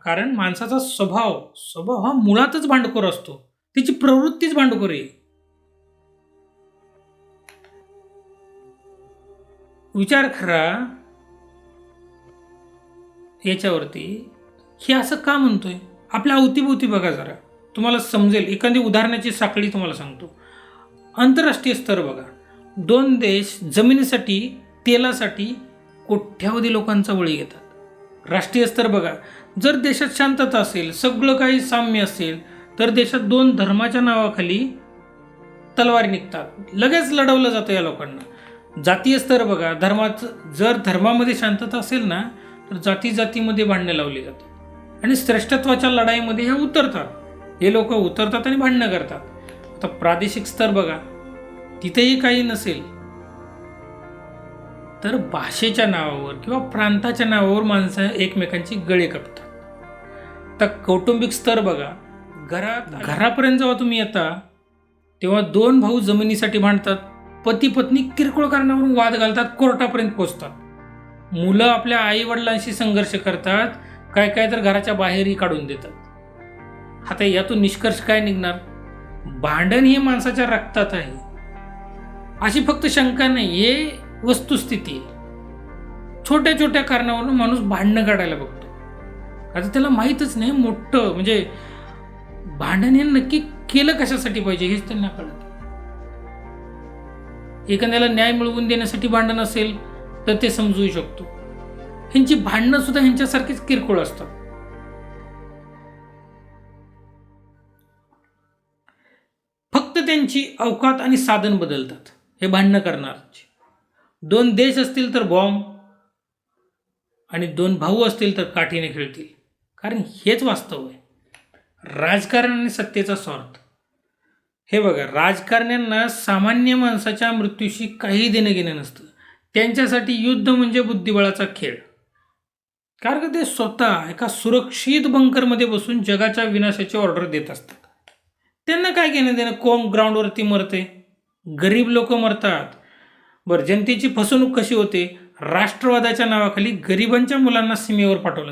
कारण माणसाचा स्वभाव स्वभाव हा मुळातच भांडखोर असतो. त्याची प्रवृत्तीच भांडखोर आहे. विचार करा याच्यावरती, हे असं का म्हणतोय? आपल्या अवतीभोवती बघा जरा, तुम्हाला समजेल. एखादी उदाहरणाची साखळी तुम्हाला सांगतो. आंतरराष्ट्रीय स्तर बघा. 2 देश जमिनीसाठी, तेलासाठी कोट्यावधी लोकांचा बळी घेतात. राष्ट्रीय स्तर बघा. जर देशात शांतता असेल, सगळं काही साम्य असेल, तर देशात 2 धर्माच्या नावाखाली तलवारी निघतात. लगेच लढवलं जातं या लोकांना. जातीय स्तर बघा. जर धर्मामध्ये शांतता असेल ना, तर जाती जातीमध्ये भांडणं लावली जातात आणि श्रेष्ठत्वाच्या लढाईमध्ये हे उतरतात. हे लोक उतरतात आणि भांडणं करतात. आता प्रादेशिक स्तर बघा. तिथेही काही नसेल तर भाषेच्या नावावर किंवा प्रांताच्या नावावर माणसं एकमेकांची गळे कापतात. तर कौटुंबिक स्तर बघा. घरापर्यंत जेव्हा तुम्ही येता तेव्हा 2 भाऊ जमिनीसाठी भांडतात. पती पत्नी किरकोळ कारणावरून वाद घालतात, कोर्टापर्यंत पोहोचतात. मुलं आपल्या आई वडिलांशी संघर्ष करतात, काय काय तर घराच्या बाहेरही काढून देतात. आता यातून निष्कर्ष काय निघणार? भांडण ही माणसाच्या रक्तात आहे, अशी फक्त शंका नाही, हे वस्तुस्थिती आहे. छोट्या छोट्या कारणावरून माणूस भांडणं काढायला बघतो. आता त्याला माहीतच नाही मोठं म्हणजे भांडण हे नक्की केलं कशासाठी पाहिजे हेच त्यांना कळत. एखाद्याला न्याय मिळवून देण्यासाठी भांडण असेल तर ते समजू शकतो. ह्यांची भांडणं सुद्धा ह्यांच्यासारखीच किरकोळ असतात. फक्त त्यांची अवकात आणि साधन बदलतात. हे भांडणं करणारचे 2 देश असतील तर बॉम्ब आणि 2 भाऊ असतील तर काठीने खेळतील. कारण हेच वास्तव आहे. राजकारण आणि सत्तेचा स्वार्थ. हे बघा, राजकारण्यांना सामान्य माणसाच्या मृत्यूशी काही देणं घेणं नसतं. त्यांच्यासाठी युद्ध म्हणजे बुद्धिबळाचा खेळ. कारण ते स्वतः एका सुरक्षित बंकरमध्ये बसून जगाच्या विनाशाची ऑर्डर देत असतात. त्यांना काय घेणं देणं कोण ग्राउंडवरती मरते? गरीब लोक मरतात. बरं, जनतेची फसवणूक कशी होते? राष्ट्रवादाच्या नावाखाली गरिबांच्या मुलांना सीमेवर पाठवलं.